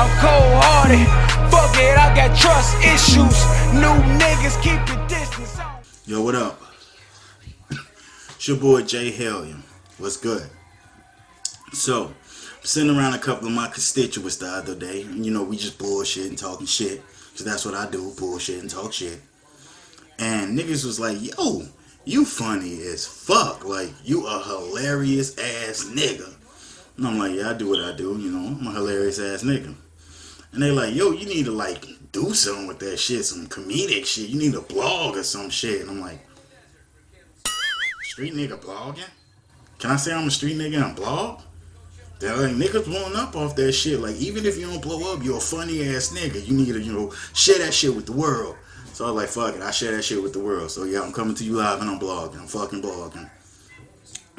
I'm cold-hearted. Fuck it, I got trust issues. New niggas keep your distance. Yo, what up? It's your boy Hellyun. What's good? So, I'm sitting around a couple of my constituents the other day. And, you know, we just bullshit and talking shit. So that's what I do, bullshit and talk shit. And niggas was like, yo, you funny as fuck. Like, you a hilarious ass nigga. And I'm like, yeah, I do what I do, you know. I'm a hilarious ass nigga. And they like, yo, you need to like do something with that shit, some comedic shit. You need a blog or some shit. And I'm like, street nigga blogging? Can I say I'm a street nigga and blog? They're like, niggas blowing up off that shit. Like, even if you don't blow up, you're a funny ass nigga. You need to, you know, share that shit with the world. So I was like, fuck it, I share that shit with the world. So yeah, I'm coming to you live and I'm blogging. I'm fucking blogging.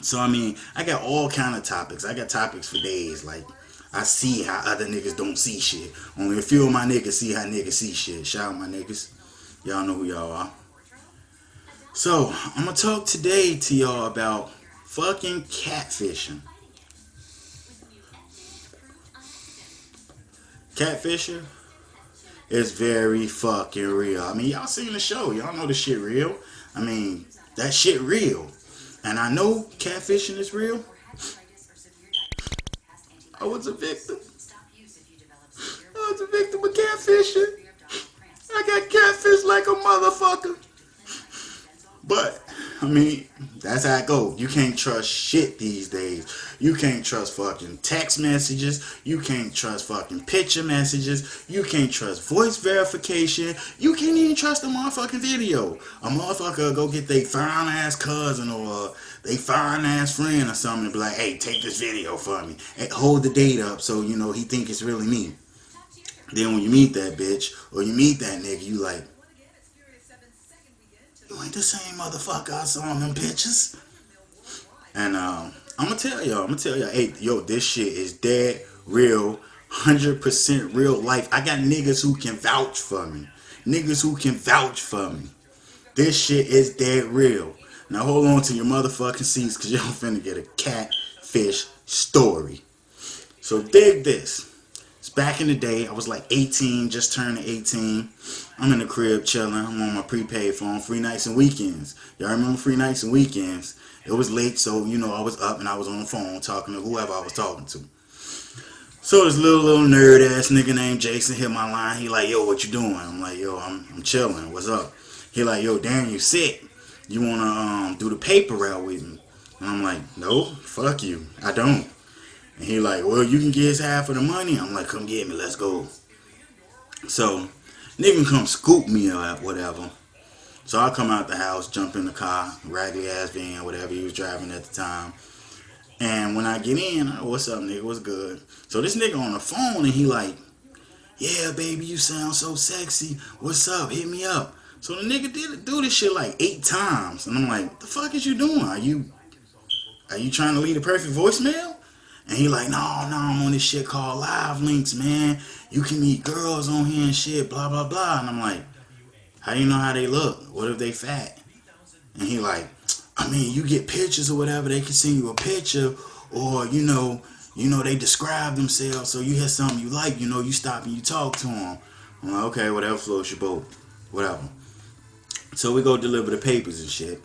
So I mean, I got all kind of topics. I got topics for days. Like, I see how other niggas don't see shit. Only a few of my niggas see how niggas see shit. Shout out my niggas. Y'all know who y'all are. So, I'm going to talk today to y'all about fucking catfishing. Catfishing is very fucking real. I mean, y'all seen the show. Y'all know the shit real. I mean, that shit real. And I know catfishing is real. I was a victim. I was a victim of catfishing. I got catfished like a motherfucker. But, I mean, that's how it goes. You can't trust shit these days. You can't trust fucking text messages. You can't trust fucking picture messages. You can't trust voice verification. You can't even trust a motherfucking video. A motherfucker go get they fine ass cousin or they fine ass friend or something and be like, hey, take this video for me. And hold the date up so, you know, he think it's really me. Then when you meet that bitch or you meet that nigga, you like, you ain't the same motherfucker I saw in them pictures. And I'm gonna tell y'all, hey, yo, this shit is dead real, 100% real life. I got niggas who can vouch for me. Niggas who can vouch for me. This shit is dead real. Now hold on to your motherfucking seats, cause y'all finna get a catfish story. So dig this. It's back in the day. I was like 18, just turning 18. I'm in the crib chilling. I'm on my prepaid phone, free nights and weekends. Y'all remember free nights and weekends? It was late, so, you know, I was up and I was on the phone talking to whoever I was talking to. So this little nerd ass nigga named Jason hit my line. He like, yo, what you doing? I'm like, yo, I'm chilling. What's up? He like, yo, damn, you sick. You wanna do the paper route with me? And I'm like, no, fuck you. I don't. And he like, well, you can get his half of the money. I'm like, come get me, let's go. So, nigga come scoop me or whatever. So I come out the house, jump in the car, raggedy ass van, whatever he was driving at the time. And when I get in, what's up, nigga, what's good? So this nigga on the phone and he like, yeah, baby, you sound so sexy. What's up? Hit me up. So the nigga did do this shit like 8 times. And I'm like, what the fuck is you doing? Are you trying to leave a perfect voicemail? And he like, no, I'm on this shit called Live Links, man. You can meet girls on here and shit, blah, blah, blah. And I'm like, how do you know how they look? What if they fat? And he like, I mean, you get pictures or whatever. They can send you a picture or, you know, they describe themselves. So you hear something you like, you know, you stop and you talk to them. I'm like, okay, whatever floats your boat. Whatever. So we go deliver the papers and shit.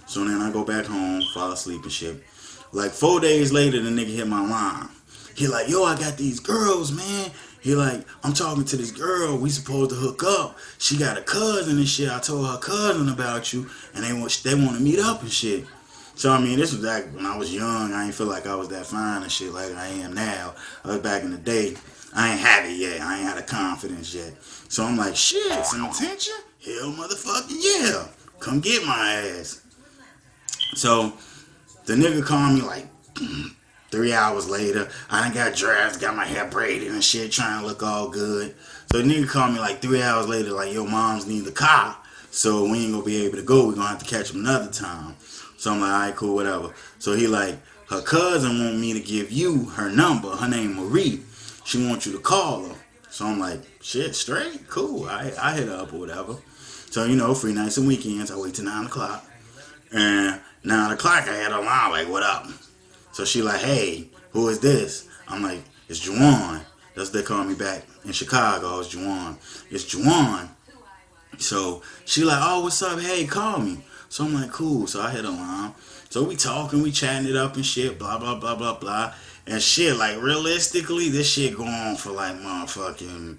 So then I go back home, fall asleep and shit. Like 4 days later, the nigga hit my line. He like, yo, I got these girls, man. He like, I'm talking to this girl. We supposed to hook up. She got a cousin and shit. I told her cousin about you, and they want to meet up and shit. So I mean, this was like when I was young. I ain't feel like I was that fine and shit like I am now. I was back in the day. I ain't had it yet. I ain't had the confidence yet. So I'm like, shit, some attention? Hell, motherfucking yeah. Come get my ass. So the nigga called me like 3 hours later. I done got dressed, got my hair braided and shit, trying to look all good. So the nigga called me like 3 hours later, like, yo, mom's need the car. So we ain't gonna be able to go. We're gonna have to catch him another time. So I'm like, all right, cool, whatever. So he like, her cousin want me to give you her number. Her name Marie. She wants you to call her. So I'm like, shit, straight? Cool. I hit her up or whatever. So, you know, free nights and weekends. I wait till 9 o'clock. And 9 o'clock, I had her line like, what up? So she like, hey, who is this? I'm like, it's Juwan. That's what they call me back in Chicago. It's Juwan. It's Juwan. So she like, oh, what's up? Hey, call me. So I'm like, cool. So I hit her line. So we talking, we chatting it up and shit, blah, blah, blah, blah, blah. And shit, like, realistically, this shit going on for like motherfucking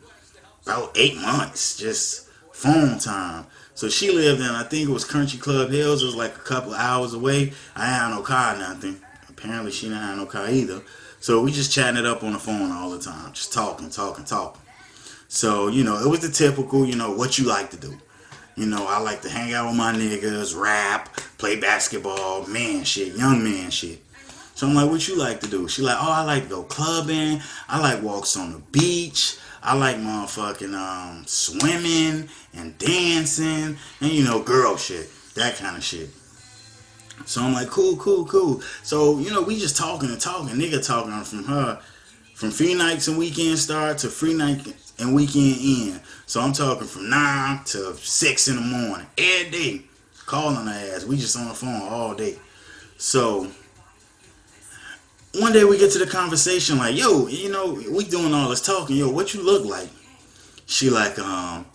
about 8 months. Just phone time. So she lived in, I think it was Country Club Hills. It was like a couple of hours away. I ain't had no car or nothing. Apparently she didn't have no car either. So we just chatting it up on the phone all the time. Just talking. So, you know, it was the typical, you know, what you like to do. You know, I like to hang out with my niggas, rap, play basketball, man shit, young man shit. So I'm like, what you like to do? She like, oh, I like to go clubbing. I like walks on the beach. I like motherfucking swimming and dancing and, you know, girl shit, that kind of shit. So I'm like, cool. So, you know, we just talking, nigga talking from her, from free nights and weekend start to free night and weekend end. So I'm talking from 9 to 6 in the morning, every day, calling her ass. We just on the phone all day. So one day we get to the conversation like, yo, you know, we doing all this talking. Yo, what you look like? She like, well,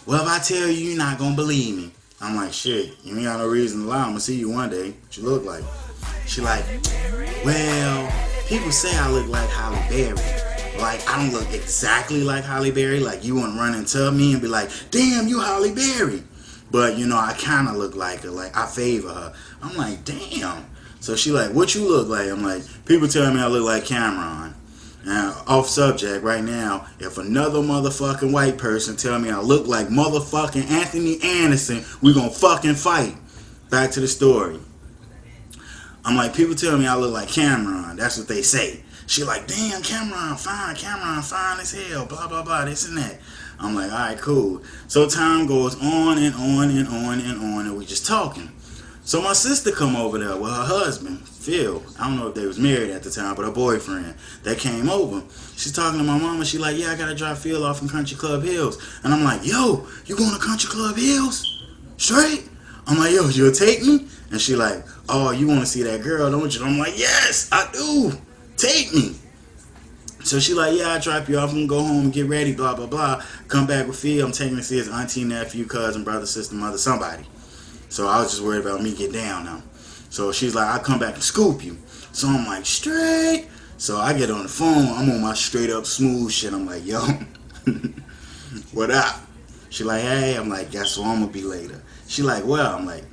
if I tell you, you're not gonna believe me. I'm like, shit, you ain't got no reason to lie. I'm gonna see you one day. What you look like? She like, well, people say I look like Halle Berry. Like, I don't look exactly like Halle Berry. Like, you wouldn't run into me and be like, damn, you Halle Berry. But, you know, I kind of look like her. Like, I favor her. I'm like, damn. So she like, what you look like? I'm like, people tell me I look like Cameron. Now, off subject right now, if another motherfucking white person tell me I look like motherfucking Anthony Anderson, we gonna fucking fight. Back to the story. I'm like, people tell me I look like Cameron. That's what they say. She like, damn, Cameron fine as hell, blah, blah, blah, this and that. I'm like, all right, cool. So time goes on and we just talking. So my sister come over there with her husband, Phil. I don't know if they was married at the time, but her boyfriend. They came over. She's talking to my mama. She like, yeah, I gotta drop Phil off in Country Club Hills. And I'm like, yo, you going to Country Club Hills? Straight? I'm like, yo, you'll take me? And she like, oh, you want to see that girl, don't you? I'm like, yes, I do. Take me. So she like, yeah, I'll drop you off. I'm going to go home and get ready, blah, blah, blah. Come back with Phil. I'm taking to see his auntie, nephew, cousin, brother, sister, mother, somebody. So I was just worried about me get down now. So she's like, I'll come back and scoop you. So I'm like, straight. So I get on the phone. I'm on my straight up smooth shit. I'm like, yo, what up? She like, hey. I'm like, guess what I'm going to be later. She like, well, I'm like,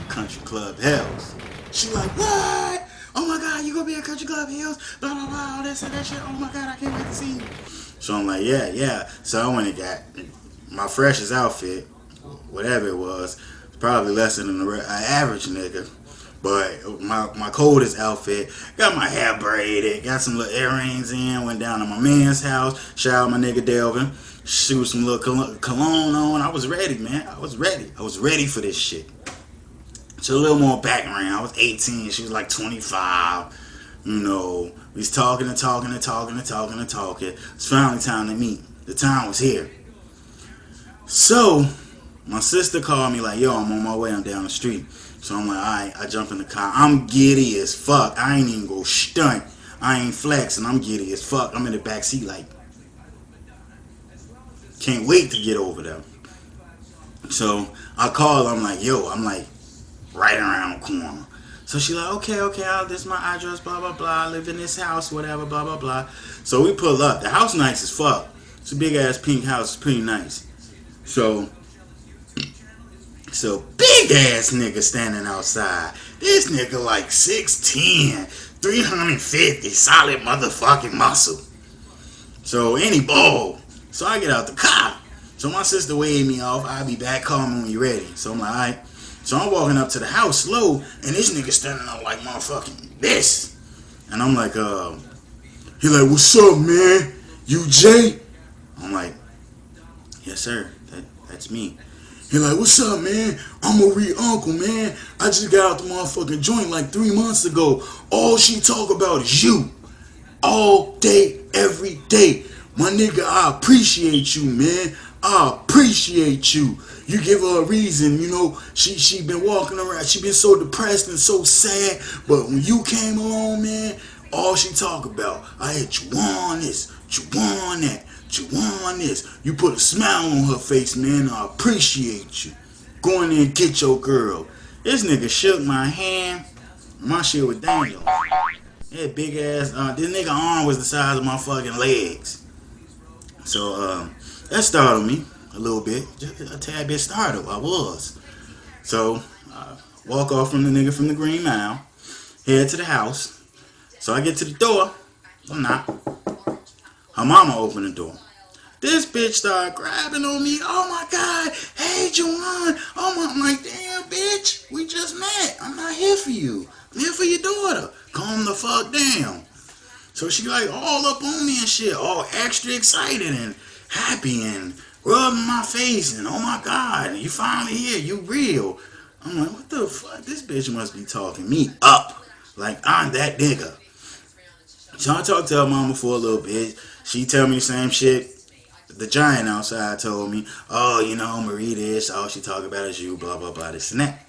Country Club Hills. She like, what? Oh my God, you gonna be at Country Club Hills? Blah, blah, blah, all this and that shit. Oh my God, I can't wait to see you. So I'm like, yeah. So I went and got my freshest outfit, whatever it was, probably less than an average nigga. But my coldest outfit, got my hair braided, got some little earrings in, went down to my man's house, shout out my nigga Delvin, shoot some little cologne on. I was ready, man. I was ready for this shit. So a little more background. I was 18. She was like 25. You know, we was talking. It's finally time to meet. The time was here. So my sister called me like, yo, I'm on my way. I'm down the street. So I'm like, all right. I jump in the car. I'm giddy as fuck. I ain't even go stunt. I ain't flexing. I'm giddy as fuck. I'm in the back seat like, can't wait to get over there. So I call her. I'm like, yo, right around the corner. So she like, okay, this is my address, blah, blah, blah. I live in this house, whatever, blah, blah, blah. So we pull up. The house nice as fuck. It's a big ass pink house. It's pretty nice. So big ass nigga standing outside. This nigga like 6'10", 350, solid motherfucking muscle. So any ball. So I get out the car. So my sister waved me off. I'll be back, call me when you're ready. So I'm like, all right. So I'm walking up to the house slow, and this nigga standing up like motherfucking this. And I'm like, he like, what's up, man? You Jay? I'm like, yes, sir. That's me. He like, what's up, man? I'm a real uncle, man. I just got out the motherfucking joint like 3 months ago. All she talk about is you. All day, every day. My nigga, I appreciate you, man. I appreciate you. You give her a reason, you know, she been walking around, she been so depressed and so sad, but when you came along, man, All she talk about, I hit you on this, you on that, you on this. You put a smile on her face, man. I appreciate you. Go in there and get your girl. This nigga shook my hand. My shit was dangling. That big ass, this nigga arm was the size of my fucking legs. So, that startled me a little bit. Just a tad bit startled, I was. So, walk off from the nigga from the Green Mile. Head to the house. So I get to the door. I'm not. Her mama opened the door. This bitch started grabbing on me. Oh my God. Hey, Juwan. Oh my, I'm like, damn, bitch. We just met. I'm not here for you. I'm here for your daughter. Calm the fuck down. So she like all up on me and shit. All extra excited and happy and rubbing my face. And oh my God. You finally here. You real. I'm like, what the fuck? This bitch must be talking me up. Like I'm that nigga. So I talked to her mama for a little bit. She tell me the same shit the giant outside told me. Oh, you know, Marie this. All she talk about is you, blah, blah, blah, this and that.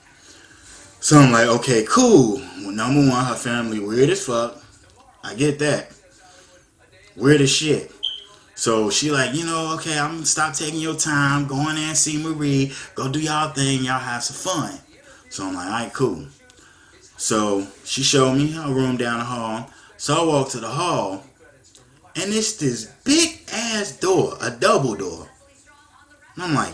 So I'm like, okay, cool. Well, number one, her family weird as fuck. I get that. Weird as shit. So she like, you know, okay, I'm gonna stop taking your time. Go in there and see Marie. Go do y'all thing. Y'all have some fun. So I'm like, all right, cool. So she showed me her room down the hall. So I walked to the hall, and it's this big ass door, a double door. And I'm like,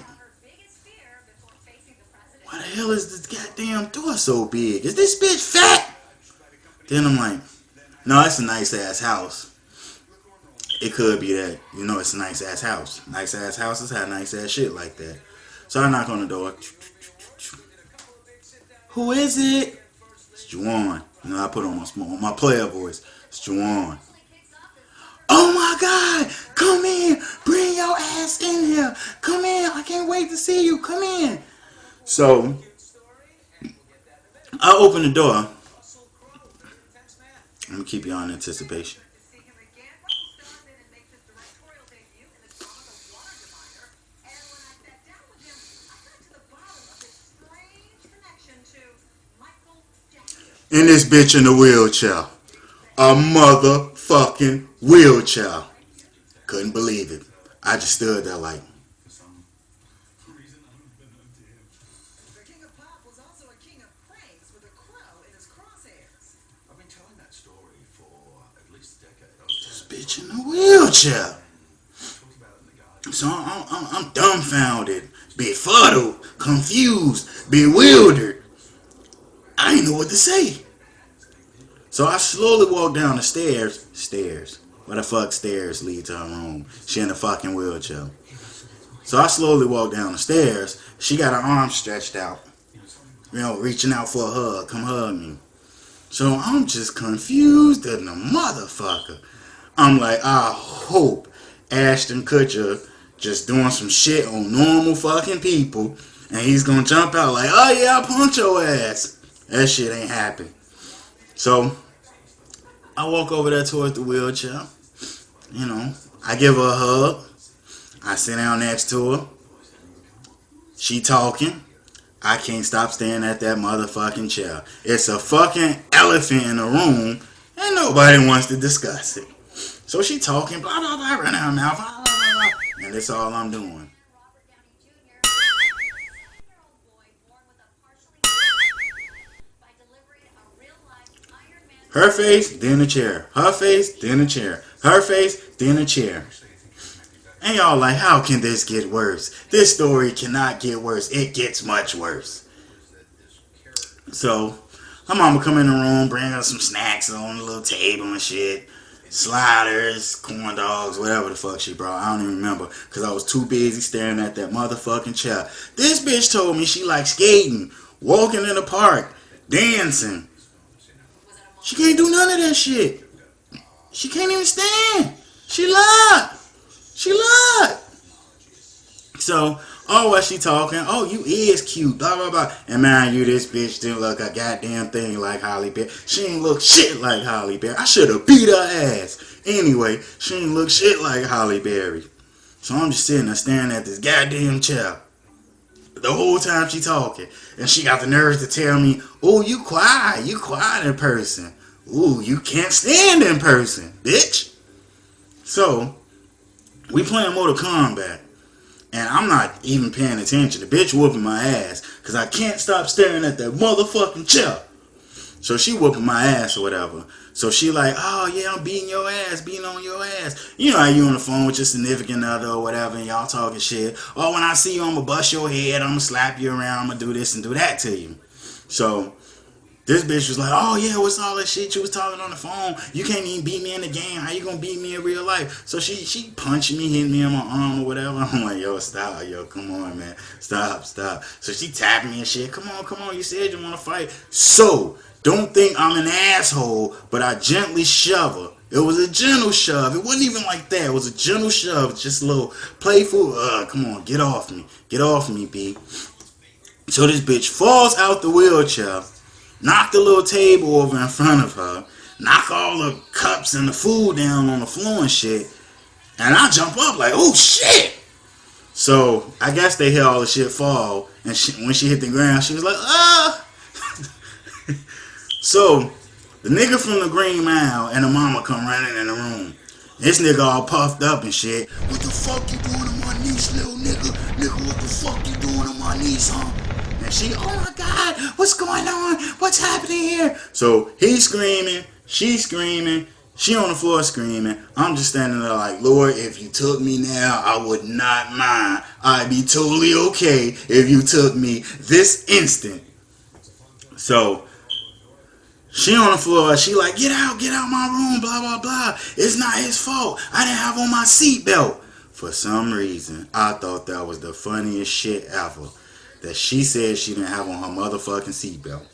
why the hell is this goddamn door so big? Is this bitch fat? Then I'm like, no, it's a nice ass house. It could be that, you know, it's a nice ass house. Nice ass houses have nice ass shit like that. So I knock on the door. Who is it? It's Juwan. You know, I put on my player voice. It's Juwan. Oh my God! Come in! Bring your ass in here! Come in! I can't wait to see you! Come in! So, I open the door. I'm gonna keep you on anticipation. And this bitch in the wheelchair. A motherfucking wheelchair. Couldn't believe it. I just stood there like. This bitch in the wheelchair. So I'm dumbfounded, befuddled, confused, bewildered. I didn't know what to say. So I slowly walked down the stairs. Stairs. Where the fuck stairs lead to her room? She in a fucking wheelchair. So I slowly walked down the stairs. She got her arms stretched out. You know, reaching out for a hug. Come hug me. So I'm just confused as a motherfucker. I'm like, I hope Ashton Kutcher just doing some shit on normal fucking people. And he's gonna jump out like, oh yeah, I'll punch your ass. That shit ain't happen. So I walk over there towards the wheelchair. You know, I give her a hug. I sit down next to her. She talking. I can't stop staring at that motherfucking chair. It's a fucking elephant in the room, and nobody wants to discuss it. So she talking, blah, blah, blah, running her mouth, blah, blah, blah, blah, and that's all I'm doing. Her face, then a chair. Her face, then a chair. Her face, then a chair. And y'all like, how can this get worse? This story cannot get worse. It gets much worse. So, her mama come in the room, bring her some snacks on the little table and shit. Sliders, corn dogs, whatever the fuck she brought. I don't even remember because I was too busy staring at that motherfucking chair. This bitch told me she likes skating, walking in the park, dancing. She can't do none of that shit. She can't even stand. She lied. She lied. So, oh, what she talking? Oh, you is cute, blah, blah, blah. And mind you, this bitch didn't look a goddamn thing like Holly Berry. She ain't look shit like Holly Berry. I should have beat her ass. Anyway, she ain't look shit like Holly Berry. So I'm just sitting there staring at this goddamn chair. The whole time she talking. And she got the nerves to tell me, oh, you quiet in person. Ooh, you can't stand in person, bitch. So, we playing Mortal Kombat. And I'm not even paying attention. The bitch whooping my ass. Because I can't stop staring at that motherfucking chair. So she whooping my ass or whatever. So she like, oh yeah, I'm beating your ass, beating on your ass. You know how you on the phone with your significant other or whatever and y'all talking shit. Oh, when I see you, I'm going to bust your head. I'm going to slap you around. I'm going to do this and do that to you. So this bitch was like, oh yeah, what's all that shit you was talking on the phone? You can't even beat me in the game. How you gonna beat me in real life? So she punching me, hitting me on my arm or whatever. I'm like, yo, stop, yo, come on, man. Stop. So she tapping me and shit. Come on, you said you wanna fight. So, don't think I'm an asshole, but I gently shove her. It was a gentle shove. It wasn't even like that. It was a gentle shove. Just a little playful, come on, get off me. Get off me, B. So this bitch falls out the wheelchair. Knock the little table over in front of her. Knock all the cups and the food down on the floor and shit. And I jump up like, oh shit. So I guess they hear all the shit fall. And when she hit the ground, she was like, ah. So the nigga from the Green Mile and the mama come running in the room. This nigga all puffed up and shit. What the fuck you doing on my niece, little nigga? Nigga, what the fuck you doing on my niece, huh? And she, oh my God, what's going on? What's happening here? So he's screaming, she's screaming, she on the floor screaming. I'm just standing there like, Lord, if you took me now, I would not mind. I'd be totally okay if you took me this instant. So she on the floor, she like, get out my room, blah, blah, blah. It's not his fault. I didn't have on my seatbelt. For some reason, I thought that was the funniest shit ever. That she said she didn't have on her motherfucking seatbelt.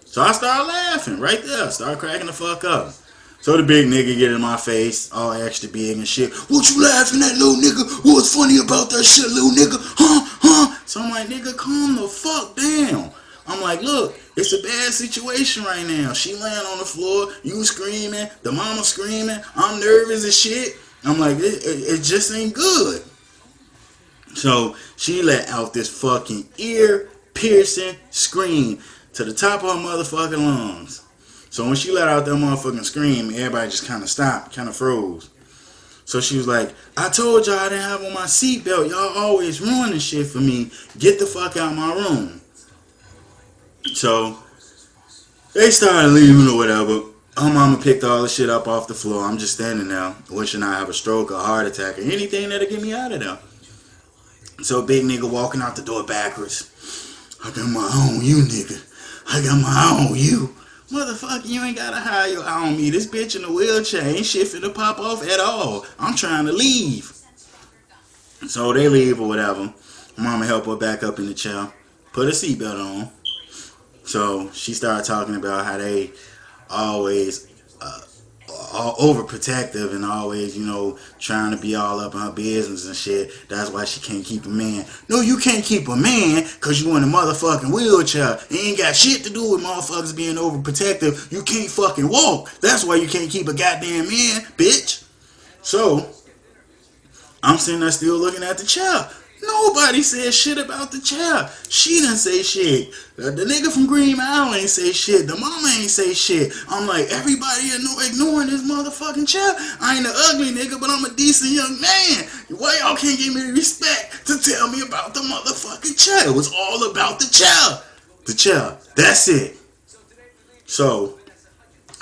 So I started laughing right there. Started cracking the fuck up. So the big nigga get in my face, all extra big and shit. What you laughing at, little nigga? What's funny about that shit, little nigga? Huh? So I'm like, nigga, calm the fuck down. I'm like, look, it's a bad situation right now. She laying on the floor, you screaming, the mama screaming, I'm nervous as shit. I'm like, it just ain't good. So she let out this fucking ear-piercing scream to the top of her motherfucking lungs. So when she let out that motherfucking scream, everybody just kind of stopped, kind of froze. So she was like, I told y'all I didn't have on my seatbelt. Y'all always ruining shit for me. Get the fuck out of my room. So they started leaving or whatever. Her mama picked all the shit up off the floor. I'm just standing there wishing I have a stroke or a heart attack or anything that'll get me out of there. So big nigga walking out the door backwards. I got my eye on you, nigga. I got my eye on you. Motherfucker, you ain't gotta hide your eye on me. This bitch in the wheelchair ain't shit finna pop off at all. I'm trying to leave. So they leave or whatever. Mama help her back up in the chair. Put a seatbelt on. So she started talking about how they always all overprotective and always, you know, trying to be all up in her business and shit. That's why she can't keep a man. No, you can't keep a man because you in a motherfucking wheelchair. It ain't got shit to do with motherfuckers being overprotective. You can't fucking walk. That's why you can't keep a goddamn man, bitch. So I'm sitting there still looking at the chair. Nobody said shit about the chair. She didn't say shit. The nigga from Green Mile ain't say shit. The mama ain't say shit. I'm like, everybody ignoring this motherfucking chair. I ain't an ugly nigga, but I'm a decent young man. Why y'all can't give me the respect to tell me about the motherfucking chair? It was all about the chair. The chair. That's it. So,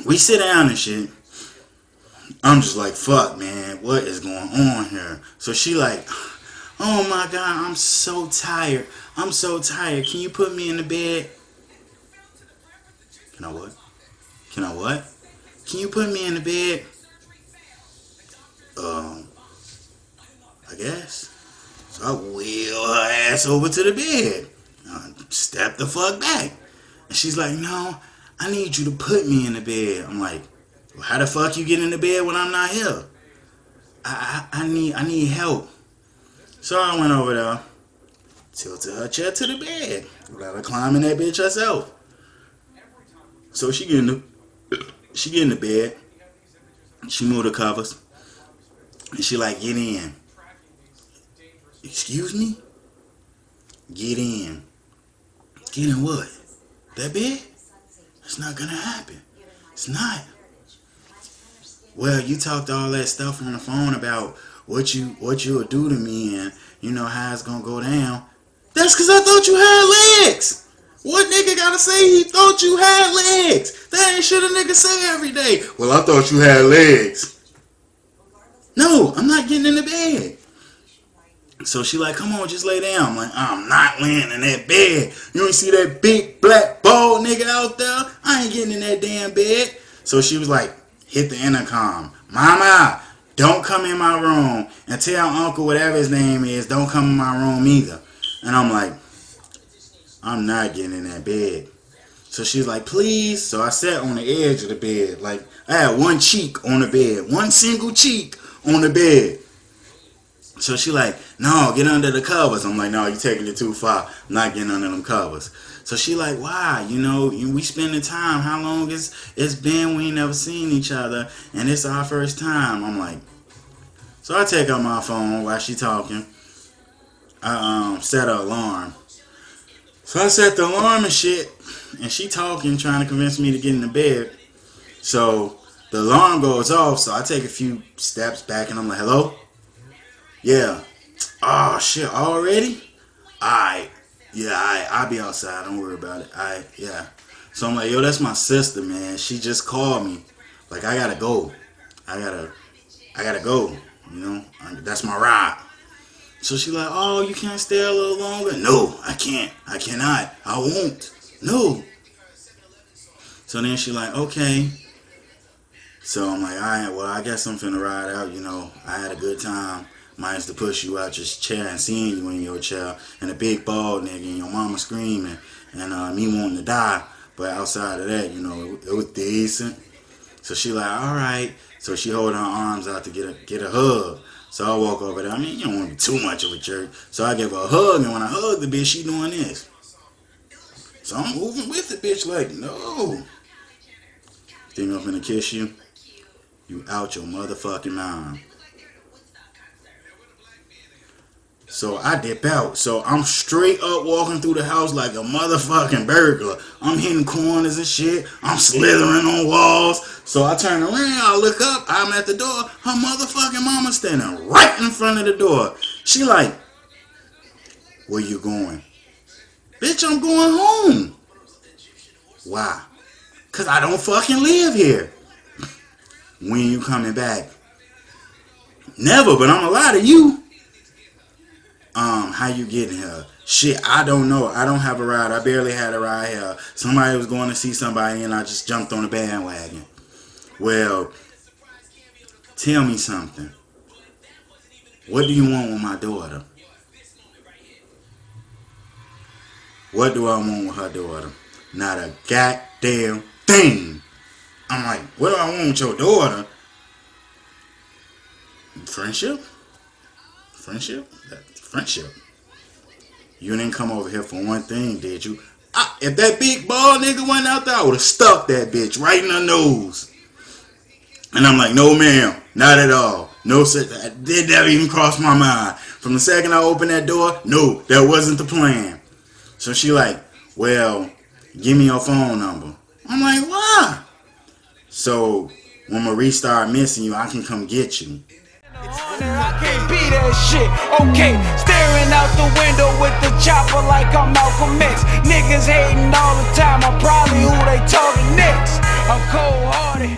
we sit down and shit. I'm just like, fuck, man. What is going on here? So she like, oh my God, I'm so tired. I'm so tired. Can you put me in the bed? Can I what? Can I what? Can you put me in the bed? I guess. So I wheel her ass over to the bed. Step the fuck back. And she's like, no, I need you to put me in the bed. I'm like, well, how the fuck you get in the bed when I'm not here? I need help. So I went over there, tilted her chair to the bed, let her climb in that bitch herself. So she get in the bed, she moved the covers, and she like, get in. Excuse me? Get in. Get in what? That bed? That's not gonna happen. It's not. Well, you talked all that stuff on the phone about what you'll do to me and you know how it's gonna go down. That's because I thought you had legs. What nigga gotta say he thought you had legs? That ain't shit a nigga say every day. Well, I thought you had legs. No, I'm not getting in the bed. So she like, come on, just lay down. I'm like, I'm not laying in that bed. You ain't see that big black bald nigga out there? I ain't getting in that damn bed. So she was like, hit the intercom. Mama, don't come in my room and tell uncle whatever his name is, don't come in my room either. And I'm like, I'm not getting in that bed. So she's like, please. So I sat on the edge of the bed. Like, I had one cheek on the bed. One single cheek on the bed. So she like, no, get under the covers. I'm like, no, you're taking it too far. I'm not getting under them covers. So she like, why? You know, we spending time. How long it's been? We ain't never seen each other. And it's our first time. I'm like, so I take out my phone while she talking. I set her alarm. So I set the alarm and shit. And she talking, trying to convince me to get in the bed. So the alarm goes off. So I take a few steps back and I'm like, hello? Yeah. Oh shit, already? Alright. Yeah, I'll be outside. Don't worry about it. Alright, yeah. So I'm like, yo, that's my sister, man. She just called me. Like, I gotta go. I gotta go. You know? That's my ride. So she like, oh, you can't stay a little longer? No, I can't. I cannot. I won't. No. So then she like, okay. So I'm like, alright, well, I guess I'm finna ride out. You know, I had a good time. Minus to push you out your chair and seeing you in your chair and a big bald nigga and your mama screaming and me wanting to die. But outside of that, you know, it was decent. So she like, all right. So she hold her arms out to get a hug. So I walk over there. I mean, you don't want to be too much of a jerk. So I give her a hug, and when I hug the bitch, she doing this. So I'm moving with the bitch like, no. Think I'm finna kiss you? You out your motherfucking mind. So I dip out. So I'm straight up walking through the house like a motherfucking burglar. I'm hitting corners and shit. I'm slithering on walls. So I turn around, I look up, I'm at the door. Her motherfucking mama standing right in front of the door. She like, where you going? Bitch, I'm going home. Why? Because I don't fucking live here. When you coming back? Never, but I'm a lie to you. How you getting here? Shit, I don't know. I don't have a ride. I barely had a ride here. Somebody was going to see somebody and I just jumped on the bandwagon. Well, tell me something. What do you want with my daughter? What do I want with her daughter? Not a goddamn thing. I'm like, what do I want with your daughter? Friendship? Friendship? Friendship. You didn't come over here for one thing, did you? If that big bald nigga went out there, I would have stuck that bitch right in her nose. And I'm like, no ma'am, not at all. No, sir, that did never even cross my mind. From the second I opened that door, no, that wasn't the plan. So she like, well, give me your phone number. I'm like, why? So when Marie start missing you, I can come get you. I can't be that shit. Okay, staring out the window with the chopper like I'm Malcolm X. Niggas hating all the time. I'm probably who they talking next. I'm cold-hearted.